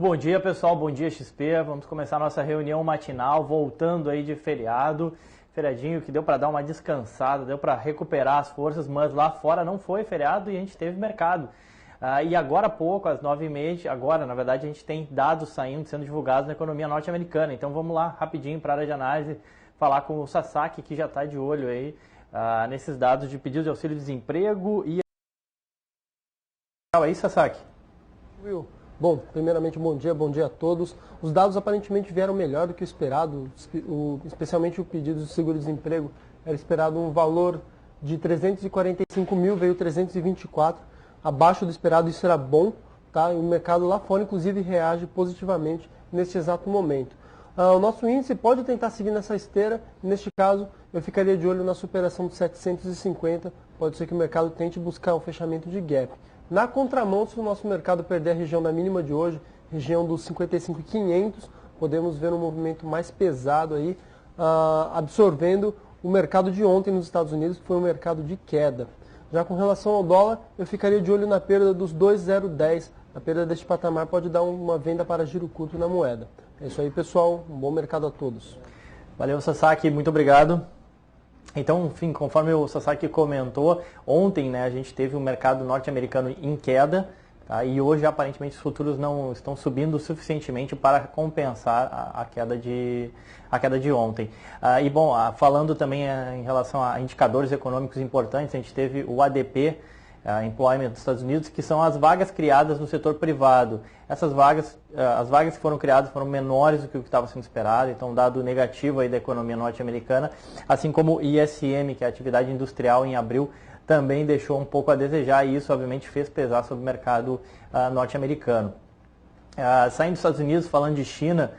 Muito bom dia, pessoal. Bom dia, XP. Vamos começar a nossa reunião matinal, voltando aí de feriado. Feriadinho que deu para dar uma descansada, deu para recuperar as forças, mas lá fora não foi feriado e a gente teve mercado. E agora há pouco, às 9h30, agora, na verdade, a gente tem dados sendo divulgados na economia norte-americana. Então vamos lá, rapidinho, para a área de análise, falar com o Sasaki, que já está de olho aí nesses dados de pedido de auxílio-desemprego e... aí, Sasaki. Will. Bom, primeiramente, bom dia a todos. Os dados aparentemente vieram melhor do que o esperado, especialmente o pedido de seguro-desemprego. Era esperado um valor de 345 mil, veio 324, abaixo do esperado, isso era bom, tá? E o mercado lá fora, inclusive, reage positivamente neste exato momento. O nosso índice pode tentar seguir nessa esteira, neste caso, eu ficaria de olho na superação de 750, pode ser que o mercado tente buscar um fechamento de gap. Na contramão, se o nosso mercado perder a região da mínima de hoje, região dos 55.500, podemos ver um movimento mais pesado aí, absorvendo o mercado de ontem nos Estados Unidos, que foi um mercado de queda. Já com relação ao dólar, eu ficaria de olho na perda dos 2,010. A perda deste patamar pode dar uma venda para giro curto na moeda. É isso aí, pessoal. Um bom mercado a todos. Valeu, Sasaki. Muito obrigado. Então, enfim, conforme o Sasaki comentou, ontem a gente teve o mercado norte-americano em queda, tá? E hoje aparentemente os futuros não estão subindo suficientemente para compensar a queda de ontem. E bom, falando também em relação a indicadores econômicos importantes, a gente teve o ADP, Employment dos Estados Unidos, que são as vagas criadas no setor privado. Essas vagas, as vagas que foram criadas foram menores do que o que estava sendo esperado, então um dado negativo aí da economia norte-americana, assim como o ISM, que é a atividade industrial em abril, também deixou um pouco a desejar e isso obviamente fez pesar sobre o mercado norte-americano. Saindo dos Estados Unidos, falando de China,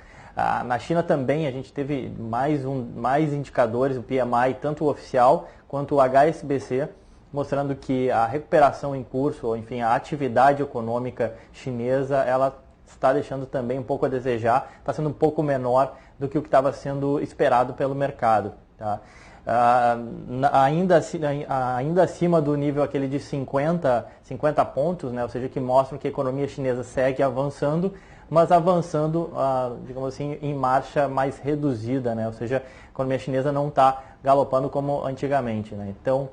na China também a gente teve mais indicadores, o PMI, tanto o oficial quanto o HSBC, mostrando que a recuperação em curso, ou enfim, a atividade econômica chinesa, ela está deixando também um pouco a desejar, está sendo um pouco menor do que o que estava sendo esperado pelo mercado. Tá? Ainda acima do nível aquele de 50 pontos, ou seja, que mostram que a economia chinesa segue avançando, mas avançando, digamos assim, em marcha mais reduzida, ou seja, a economia chinesa não está galopando como antigamente. Então,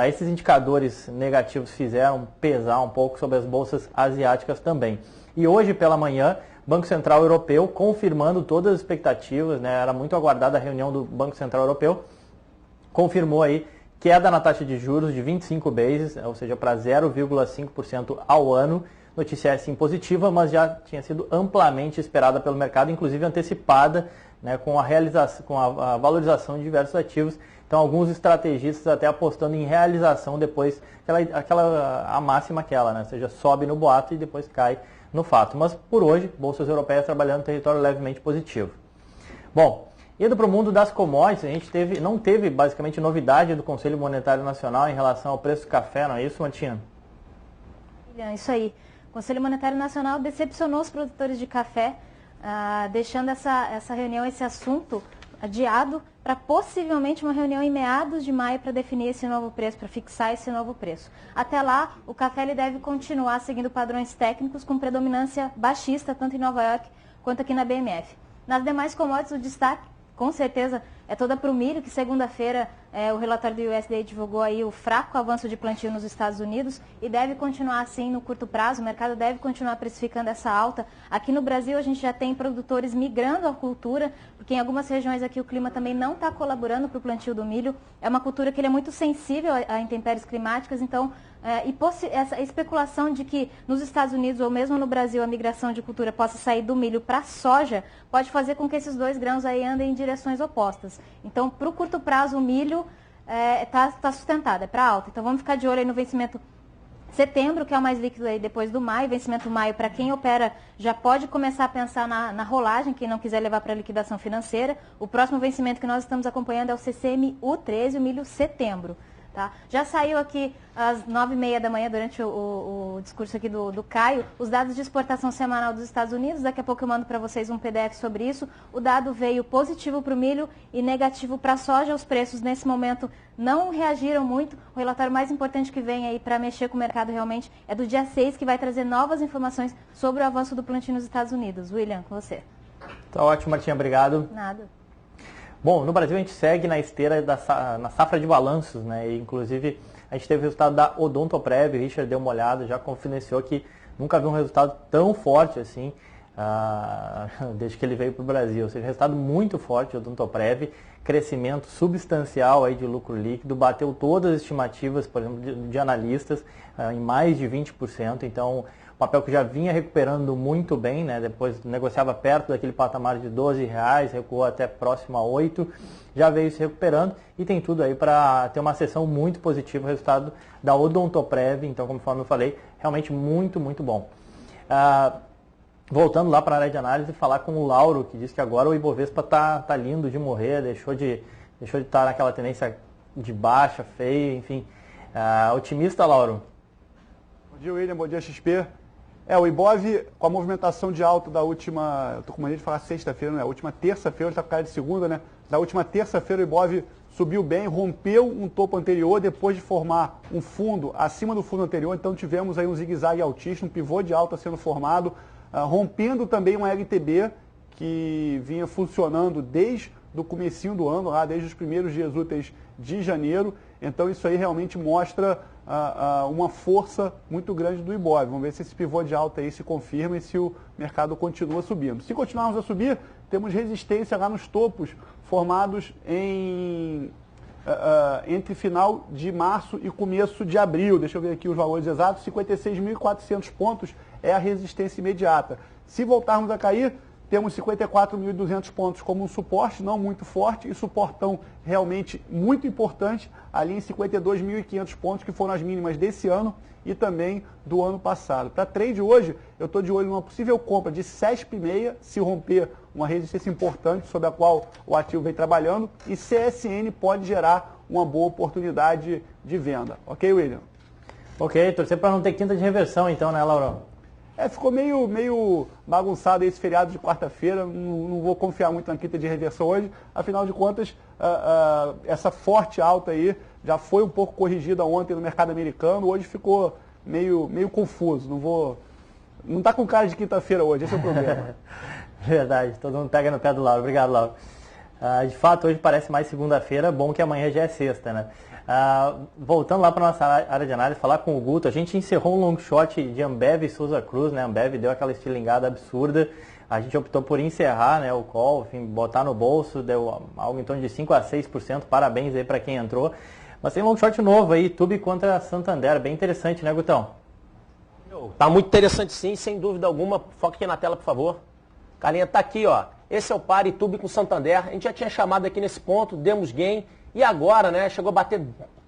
esses indicadores negativos fizeram pesar um pouco sobre as bolsas asiáticas também. E hoje pela manhã, Banco Central Europeu, confirmando todas as expectativas, era muito aguardada a reunião do Banco Central Europeu, confirmou aí queda na taxa de juros de 25 bases, ou seja, para 0,5% ao ano. Notícia sim positiva, mas já tinha sido amplamente esperada pelo mercado, inclusive antecipada, com a valorização de diversos ativos. Então, alguns estrategistas até apostando em realização depois, a máxima ou seja, sobe no boato e depois cai no fato. Mas por hoje, bolsas europeias trabalhando em território levemente positivo. Bom, indo para o mundo das commodities, a gente não teve basicamente novidade do Conselho Monetário Nacional em relação ao preço do café, não é isso, Martina? Isso aí. O Conselho Monetário Nacional decepcionou os produtores de café, deixando essa reunião, esse assunto adiado para possivelmente uma reunião em meados de maio para definir esse novo preço, para fixar esse novo preço. Até lá, o café ele deve continuar seguindo padrões técnicos com predominância baixista, tanto em Nova York quanto aqui na BMF. Nas demais commodities, o destaque, com certeza, é toda para o milho, que segunda-feira o relatório do USDA divulgou aí o fraco avanço de plantio nos Estados Unidos e deve continuar assim no curto prazo, o mercado deve continuar precificando essa alta. Aqui no Brasil a gente já tem produtores migrando à cultura, porque em algumas regiões aqui o clima também não está colaborando para o plantio do milho. É uma cultura que ele é muito sensível a intempéries climáticas, então essa especulação de que nos Estados Unidos ou mesmo no Brasil a migração de cultura possa sair do milho para a soja, pode fazer com que esses dois grãos aí andem em direções opostas. Então, para o curto prazo, o milho está sustentado, é para alta. Então, vamos ficar de olho aí no vencimento setembro, que é o mais líquido aí depois do maio. Vencimento maio, para quem opera, já pode começar a pensar na rolagem, quem não quiser levar para liquidação financeira. O próximo vencimento que nós estamos acompanhando é o CCMU13, o milho setembro. Tá? Já saiu aqui às 9h30 da manhã, durante o discurso aqui do Caio, os dados de exportação semanal dos Estados Unidos. Daqui a pouco eu mando para vocês um PDF sobre isso. O dado veio positivo para o milho e negativo para a soja. Os preços nesse momento não reagiram muito. O relatório mais importante que vem aí para mexer com o mercado realmente é do dia 6, que vai trazer novas informações sobre o avanço do plantio nos Estados Unidos. William, com você. Tá ótimo, Martinha, obrigado. Nada. Bom, no Brasil a gente segue na esteira na safra de balanços, né? E, inclusive, a gente teve o resultado da Odontoprev, o Richard deu uma olhada, já confidenciou que nunca viu um resultado tão forte assim, desde que ele veio para o Brasil. Ou seja, resultado muito forte de Odontoprev, crescimento substancial aí de lucro líquido, bateu todas as estimativas, por exemplo, de analistas, em mais de 20%. Então, papel que já vinha recuperando muito bem, né? Depois negociava perto daquele patamar de R$12, recuou até próximo a 8, já veio se recuperando e tem tudo aí para ter uma sessão muito positiva, o resultado da Odontoprev. Então, conforme eu falei, realmente muito, muito bom. Voltando lá para a área de análise, falar com o Lauro, que diz que agora o Ibovespa tá lindo de morrer, deixou de estar naquela tendência de baixa, feia, enfim. Otimista, Lauro? Bom dia, William, bom dia, XP. O Ibov, com a movimentação de alta da última, eu tô com mania de falar sexta-feira, né? A última terça-feira, ele tá com cara de segunda, né? Da última terça-feira o Ibov subiu bem, rompeu um topo anterior depois de formar um fundo acima do fundo anterior, então tivemos aí um zigue-zague altíssimo, um pivô de alta sendo formado, rompendo também uma LTB que vinha funcionando desde o comecinho do ano, lá desde os primeiros dias úteis de janeiro. Então isso aí realmente mostra uma força muito grande do Ibov. Vamos ver se esse pivô de alta aí se confirma e se o mercado continua subindo. Se continuarmos a subir, temos resistência lá nos topos formados entre final de março e começo de abril. Deixa eu ver aqui os valores exatos. 56.400 pontos é a resistência imediata. Se voltarmos a cair, temos 54.200 pontos como um suporte, não muito forte, e suportão realmente muito importante, ali em 52.500 pontos, que foram as mínimas desse ano e também do ano passado. Para trade hoje, eu estou de olho numa possível compra de CESP6, se romper uma resistência importante sobre a qual o ativo vem trabalhando, e CSN pode gerar uma boa oportunidade de venda. Ok, William? Ok, torcer para não ter quinta de reversão então, né, Laurão? Ficou meio bagunçado esse feriado de quarta-feira, não vou confiar muito na quinta de reversão hoje, afinal de contas, essa forte alta aí já foi um pouco corrigida ontem no mercado americano, hoje ficou meio confuso, não está com cara de quinta-feira hoje, esse é o problema. Verdade, todo mundo pega no pé do Lauro, obrigado, Lauro. De fato, hoje parece mais segunda-feira, bom que amanhã já é sexta, né? Voltando lá para nossa área de análise, falar com o Guto, a gente encerrou um long shot de Ambev e Souza Cruz, né? Ambev deu aquela estilingada absurda, a gente optou por encerrar, né, o call, enfim, botar no bolso, deu algo em torno de 5 a 6%, parabéns aí para quem entrou. Mas tem um long shot novo aí, Tube contra Santander, bem interessante, né, Gutão? Tá muito interessante sim, sem dúvida alguma, foca aqui na tela, por favor. Carlinha, tá aqui, ó, esse é o par Tube com Santander, a gente já tinha chamado aqui nesse ponto, demos gain. E agora, né, chegou a bater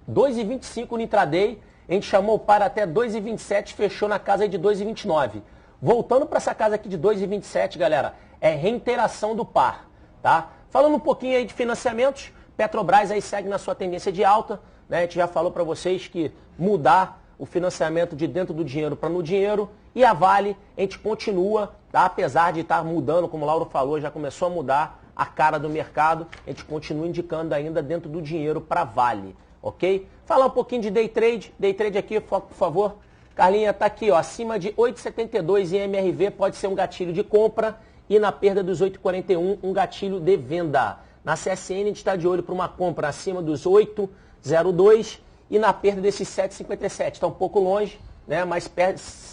2,25 no intraday, a gente chamou o par até 2,27, fechou na casa aí de 2,29. Voltando para essa casa aqui de 2,27, galera, é reiteração do par, tá? Falando um pouquinho aí de financiamentos, Petrobras aí segue na sua tendência de alta, né? A gente já falou para vocês que mudar o financiamento de dentro do dinheiro para no dinheiro, e a Vale, a gente continua, tá? Apesar de estar mudando, como o Lauro falou, já começou a mudar a cara do mercado, a gente continua indicando ainda dentro do dinheiro para Vale, ok? Falar um pouquinho de day trade aqui, foco, por favor. Carlinha, tá aqui, ó, acima de 8,72 em MRV pode ser um gatilho de compra e na perda dos 8,41 um gatilho de venda. Na CSN a gente está de olho para uma compra acima dos 8,02 e na perda desses 7,57. Está um pouco longe, né? Mas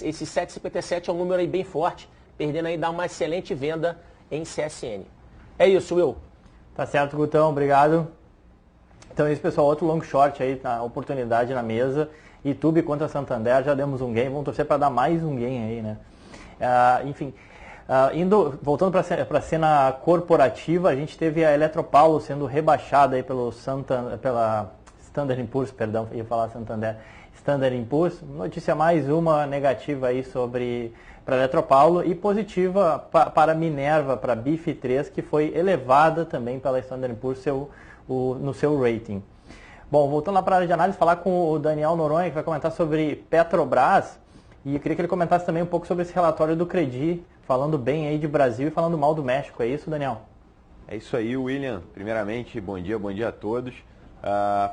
esse 7,57 é um número aí bem forte, perdendo aí dá uma excelente venda em CSN. É isso, Will. Tá certo, Gutão, obrigado. Então é isso, pessoal, outro long short aí, na oportunidade na mesa. Itube contra Santander, já demos um gain, vamos torcer para dar mais um gain aí, né? Enfim, voltando para a cena corporativa, a gente teve a Eletropaulo sendo rebaixada aí pela Standard Poor's, perdão, ia falar Santander, Standard Poor's. Notícia mais uma negativa aí para a Eletropaulo e positiva para a Minerva, para a BIF3, que foi elevada também pela Standard Poor's no seu rating. Bom, voltando lá para a área de análise, falar com o Daniel Noronha, que vai comentar sobre Petrobras. E eu queria que ele comentasse também um pouco sobre esse relatório do Credi, falando bem aí de Brasil e falando mal do México. É isso, Daniel? É isso aí, William. Primeiramente, bom dia a todos.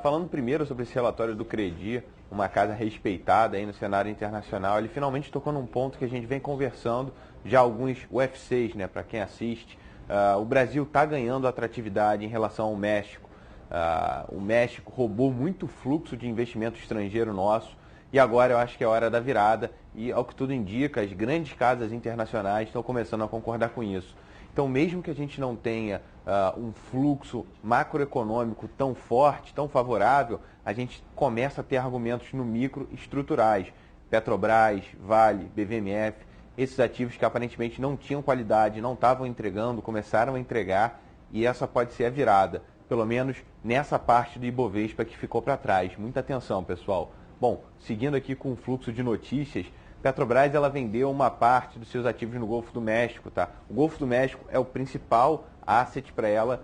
Falando primeiro sobre esse relatório do Credi, uma casa respeitada aí no cenário internacional, ele finalmente tocou num ponto que a gente vem conversando já alguns UFCs, né, para quem assiste. O Brasil está ganhando atratividade em relação ao México. O México roubou muito fluxo de investimento estrangeiro nosso e agora eu acho que é a hora da virada e, ao que tudo indica, as grandes casas internacionais estão começando a concordar com isso. Então, mesmo que a gente não tenha um fluxo macroeconômico tão forte, tão favorável, a gente começa a ter argumentos no micro estruturais. Petrobras, Vale, BVMF, esses ativos que aparentemente não tinham qualidade, não estavam entregando, começaram a entregar e essa pode ser a virada, pelo menos nessa parte do Ibovespa que ficou para trás. Muita atenção, pessoal. Bom, seguindo aqui com o fluxo de notícias, Petrobras ela vendeu uma parte dos seus ativos no Golfo do México, tá? O Golfo do México é o principal asset para ela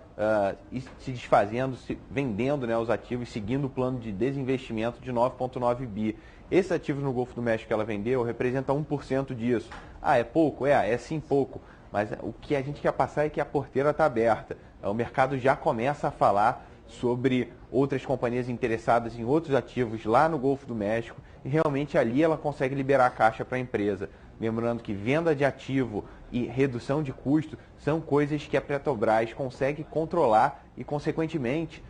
se desfazendo, vendendo, né, os ativos, seguindo o plano de desinvestimento de 9,9 bi. Esses ativos no Golfo do México que ela vendeu representa 1% disso. É pouco? É sim pouco. Mas o que a gente quer passar é que a porteira está aberta. O mercado já começa a falar sobre outras companhias interessadas em outros ativos lá no Golfo do México e realmente ali ela consegue liberar a caixa para a empresa. Lembrando que venda de ativo e redução de custo são coisas que a Petrobras consegue controlar e, consequentemente,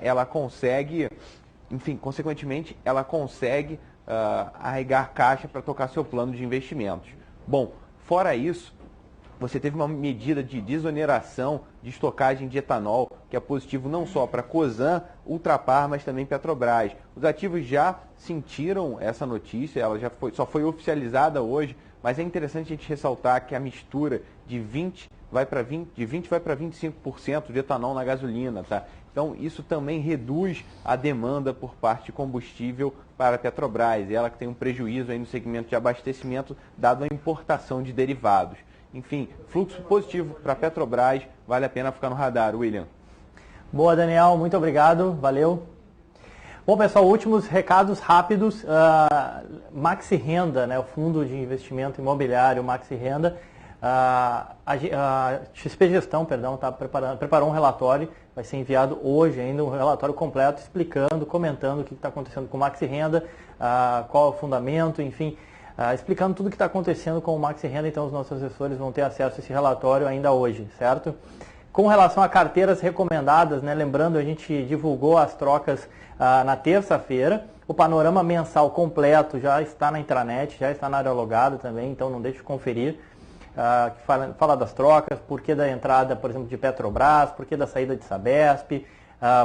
ela consegue arregar caixa para tocar seu plano de investimentos. Bom, fora isso, você teve uma medida de desoneração de estocagem de etanol, que é positivo não só para Cosan, Ultrapar, mas também Petrobras. Os ativos já sentiram essa notícia, ela só foi oficializada hoje, mas é interessante a gente ressaltar que a mistura de 20 vai para 25% de etanol na gasolina, tá? Então isso também reduz a demanda por parte de combustível para a Petrobras, ela que tem um prejuízo aí no segmento de abastecimento dado a importação de derivados. Enfim, fluxo positivo para a Petrobras, vale a pena ficar no radar, William. Boa, Daniel, muito obrigado, valeu. Bom, pessoal, últimos recados rápidos. Maxi Renda, né, o fundo de investimento imobiliário Maxi Renda, a XP Gestão, preparou um relatório, vai ser enviado hoje ainda, um relatório completo explicando, comentando o que está acontecendo com o Maxi Renda, qual é o fundamento, enfim, explicando tudo o que está acontecendo com o Maxi Renda. Então os nossos assessores vão ter acesso a esse relatório ainda hoje, certo? Com relação a carteiras recomendadas, né, lembrando, a gente divulgou as trocas na terça-feira. O panorama mensal completo já está na intranet, já está na área logada também, então não deixe de conferir. Que fala das trocas, porquê da entrada, por exemplo, de Petrobras, porquê da saída de Sabesp,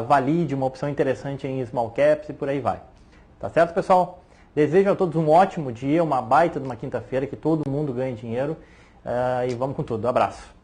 Valide, uma opção interessante em small caps e por aí vai. Tá certo, pessoal? Desejo a todos um ótimo dia, uma baita de uma quinta-feira, que todo mundo ganhe dinheiro e vamos com tudo. Um abraço.